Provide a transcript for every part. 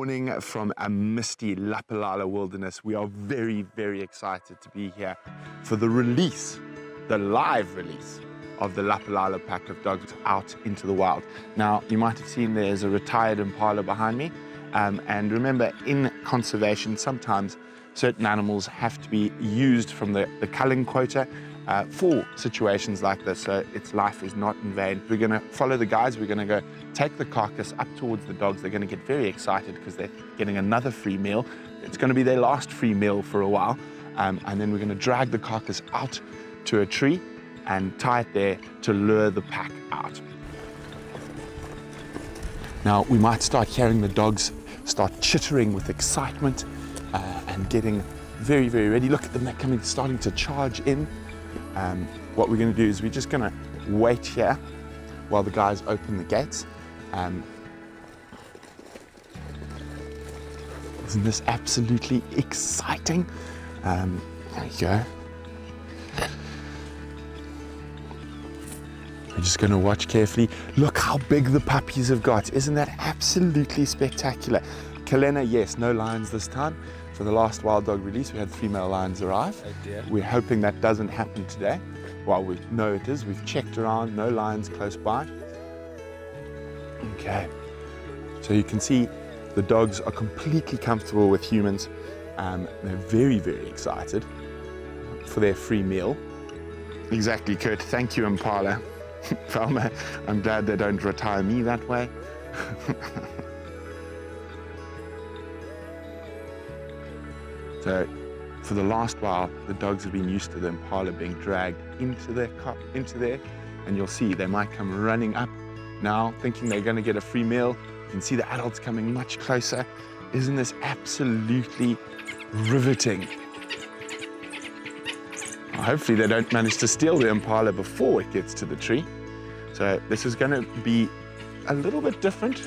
morning from a misty Lapalala Wilderness. We are very, very excited to be here for the release, the live release of the Lapalala pack of dogs out into the wild. Now, you might have seen there's a retired impala behind me. And remember, in conservation, sometimes certain animals have to be used from the culling quota for situations like this, so its life is not in vain. We're going to follow the guys. We're going to go take the carcass up towards the dogs. They're going to get very excited because they're getting another free meal. It's going to be their last free meal for a while, and then we're going to drag the carcass out to a tree and tie it there to lure the pack out. Now, we might start hearing the dogs start chittering with excitement and getting very, very ready. Look at them, they're coming, starting to charge in. What we're going to do is we're just going to wait here while the guys open the gates. Isn't this absolutely exciting? There you go. We're just going to watch carefully. Look how big the puppies have got. Isn't that absolutely spectacular? Kalena, yes, no lions this time. For the last wild dog release, we had 3 male lions arrive. Oh dear. We're hoping that doesn't happen today. Well, we know it is. We've checked around, no lions close by. Okay, so you can see the dogs are completely comfortable with humans. They're very, very excited for their free meal. Exactly, Kurt. Thank you, Impala. Velma, I'm glad they don't retire me that way. So, for the last while, the dogs have been used to the impala being dragged into there, and you'll see they might come running up now, thinking they're going to get a free meal. You can see the adults coming much closer. Isn't this absolutely riveting? Hopefully they don't manage to steal the impala before it gets to the tree. So this is going to be a little bit different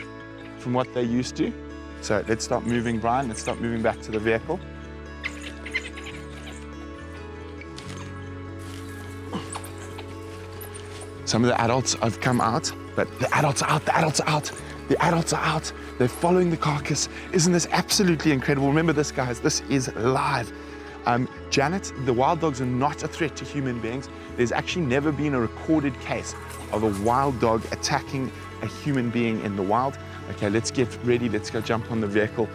from what they're used to. So let's start moving, Brian. Let's start moving back to the vehicle. Some of the adults have come out, but the adults are out, the adults are out, the adults are out. They're following the carcass. Isn't this absolutely incredible? Remember this, guys, this is live. Janet, the wild dogs are not a threat to human beings. There's actually never been a recorded case of a wild dog attacking a human being in the wild. Okay, let's get ready. Let's go jump on the vehicle.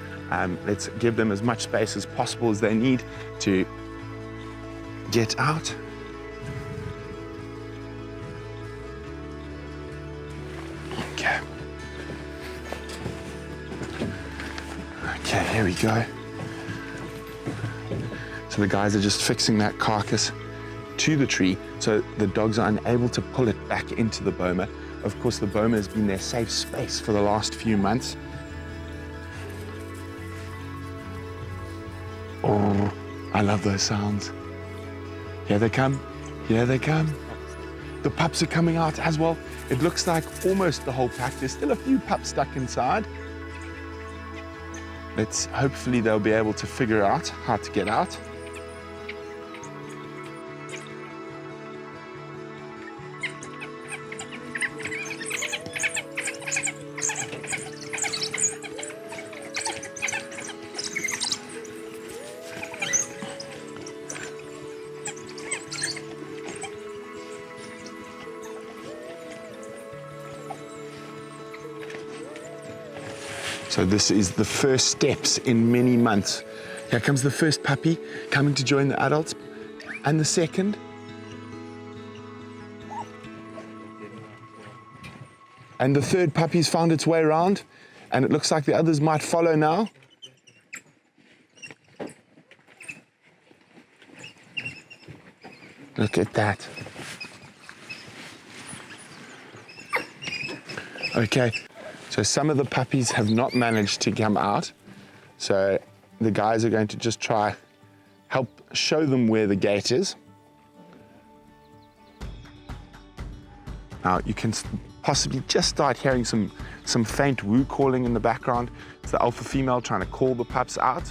Let's give them as much space as possible as they need to get out. Okay. Okay, here we go. So the guys are just fixing that carcass to the tree so the dogs are unable to pull it back into the boma. Of course, the boma has been their safe space for the last few months. Oh, I love those sounds. Here they come, here they come. The pups are coming out as well. It looks like almost the whole pack. There's still a few pups stuck inside. Hopefully they'll be able to figure out how to get out. So this is the first steps in many months. Here comes the first puppy coming to join the adults, and the second. And the third puppy's found its way around, and it looks like the others might follow now. Look at that. Okay. So some of the puppies have not managed to come out. So the guys are going to just try help show them where the gate is. Now you can possibly just start hearing some faint woo calling in the background. It's the alpha female trying to call the pups out.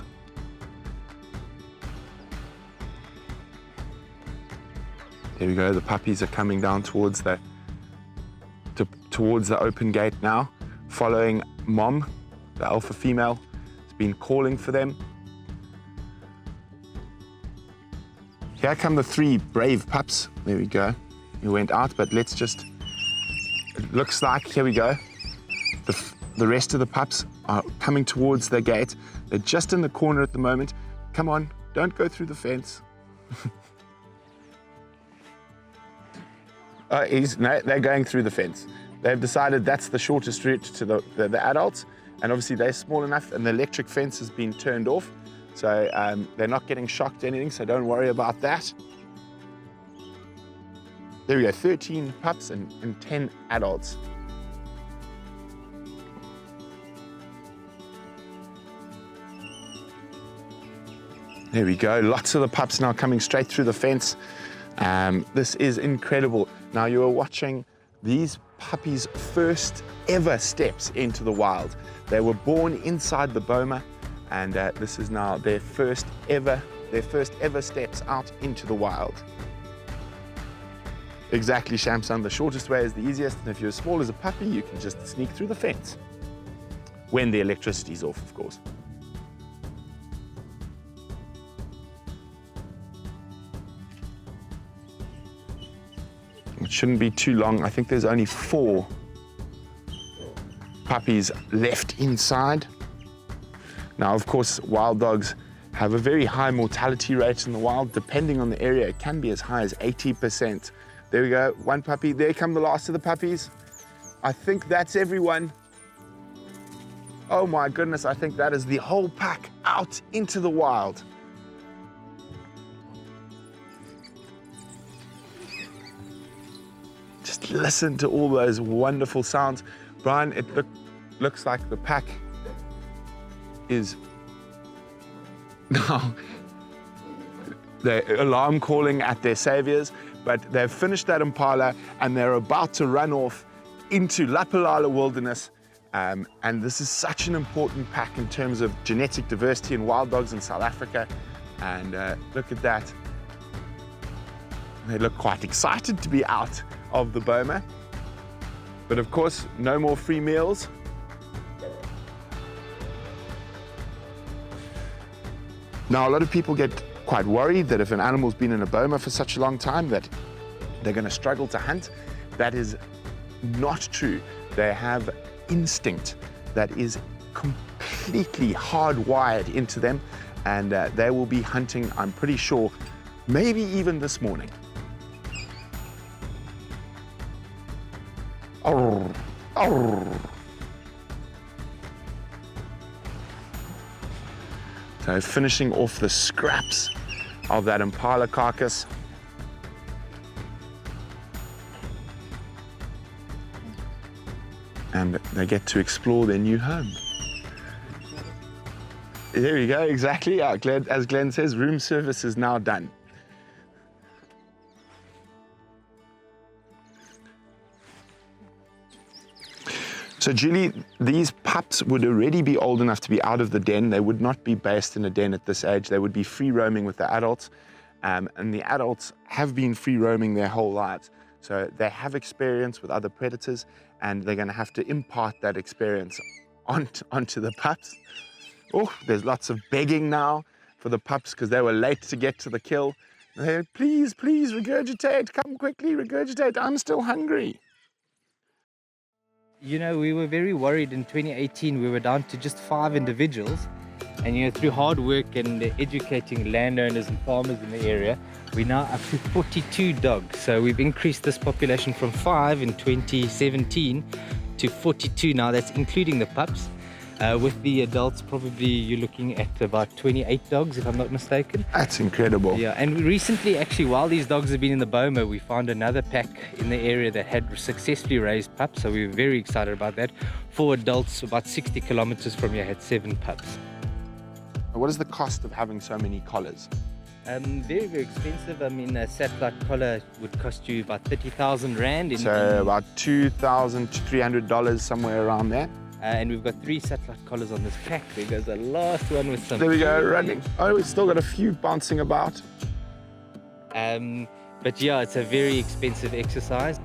There we go, the puppies are coming down towards the open gate now, following Mom, the alpha female, been calling for them. Here come the 3 brave pups. There we go. He went out, but let's just, it looks like, here we go. The rest of the pups are coming towards the gate. They're just in the corner at the moment. Come on, don't go through the fence. No, they're going through the fence. They've decided that's the shortest route to the adults, and obviously they're small enough and the electric fence has been turned off, so they're not getting shocked or anything, so don't worry about that. There we go, 13 pups and 10 adults. There we go, lots of the pups now coming straight through the fence. This is incredible. Now you are watching these puppies' first ever steps into the wild. They were born inside the boma, and this is now their first ever steps out into the wild. Exactly, Shamsan, the shortest way is the easiest, and if you're as small as a puppy, you can just sneak through the fence. When the electricity's off, of course. It shouldn't be too long. I think there's only 4 puppies left inside. Now, of course, wild dogs have a very high mortality rate in the wild. Depending on the area, it can be as high as 80%. There we go, 1 puppy. There come the last of the puppies. I think that's everyone. Oh my goodness, I think that is the whole pack out into the wild. Just listen to all those wonderful sounds. Brian, it looks like the pack is now the alarm calling at their saviors, but they've finished that impala and they're about to run off into Lapalala Wilderness. And this is such an important pack in terms of genetic diversity in wild dogs in South Africa. And look at that. They look quite excited to be out of the boma. But of course, no more free meals. Now, a lot of people get quite worried that if an animal's been in a boma for such a long time that they're going to struggle to hunt. That is not true. They have instinct that is completely hardwired into them, and they will be hunting, I'm pretty sure, maybe even this morning. Arr, arr. So finishing off the scraps of that impala carcass. And they get to explore their new home. There we go, exactly. As Glenn says, room service is now done. So Julie, these pups would already be old enough to be out of the den. They would not be based in a den at this age. They would be free roaming with the adults. And the adults have been free roaming their whole lives. So they have experience with other predators, and they're gonna have to impart that experience onto the pups. Oh, there's lots of begging now for the pups because they were late to get to the kill. They're, please, please regurgitate, come quickly, regurgitate, I'm still hungry. You know, we were very worried in 2018. We were down to just 5 individuals. And, you know, through hard work and educating landowners and farmers in the area, we're now up to 42 dogs. So we've increased this population from 5 in 2017 to 42 now. That's including the pups. With the adults, probably you're looking at about 28 dogs, if I'm not mistaken. That's incredible. Yeah, and recently, actually, while these dogs have been in the boma, we found another pack in the area that had successfully raised pups, so we were very excited about that. 4 adults, about 60 kilometers from here, had 7 pups. What is the cost of having so many collars? Very, very expensive. I mean, a satellite collar would cost you about 30,000 Rand. So about $2,000 to $300, somewhere around there. And we've got 3 satellite collars on this pack. There goes the last one with some... There we go, running. Oh, we've still got a few bouncing about. But yeah, it's a very expensive exercise.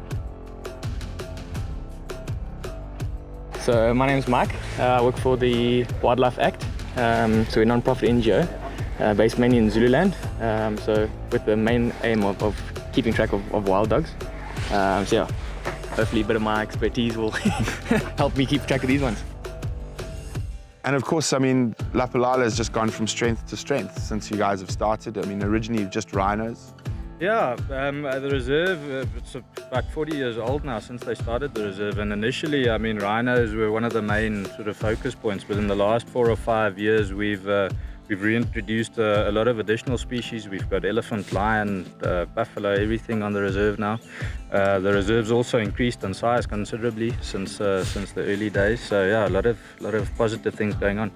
So my name's Mike. I work for the Wildlife Act. So we're a non-profit NGO based mainly in Zululand. So with the main aim of keeping track of wild dogs. So yeah, hopefully a bit of my expertise will help me keep track of these ones. And of course, I mean, Lapalala has just gone from strength to strength since you guys have started. I mean, originally just rhinos. Yeah, the reserve, it's about 40 years old now since they started the reserve, and initially, I mean, rhinos were one of the main sort of focus points, but in the last 4 or 5 years, we've reintroduced a lot of additional species. We've got elephant, lion, buffalo, everything on the reserve now. The reserve's also increased in size considerably since the early days, so yeah, a lot of positive things going on.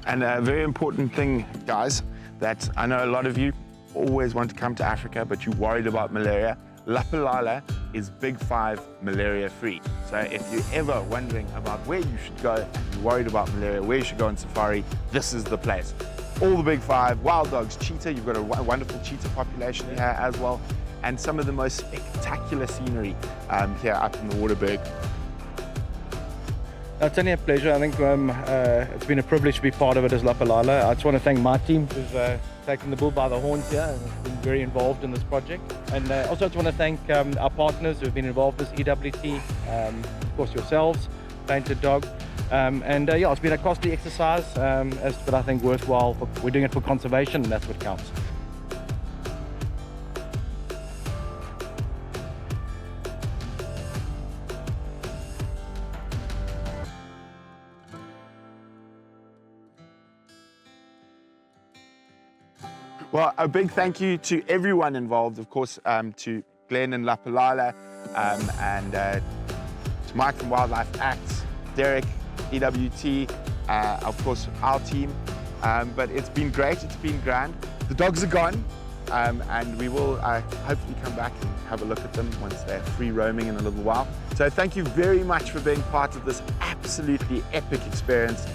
And a very important thing, guys, that I know a lot of you always want to come to Africa, but you're worried about malaria. Lapalala is Big 5 malaria free. So if you're ever wondering about where you should go and you're worried about malaria, where you should go on safari, this is the place. All the Big 5, wild dogs, cheetah, you've got a wonderful cheetah population here as well, and some of the most spectacular scenery here up in the Waterberg. It's only a pleasure. I think it's been a privilege to be part of it as Lapalala. I just want to thank my team who's taken the bull by the horns here and has been very involved in this project. And also I just want to thank our partners who have been involved with EWT, of course yourselves, Painted Dog. Yeah, it's been a costly exercise, but I think worthwhile. We're doing it for conservation, and that's what counts. Well, a big thank you to everyone involved, of course, to Glenn and Lapalala, and to Mike from Wildlife Acts, Derek, EWT, of course, our team. But it's been great, it's been grand. The dogs are gone, and we will hopefully come back and have a look at them once they're free roaming in a little while. So thank you very much for being part of this absolutely epic experience.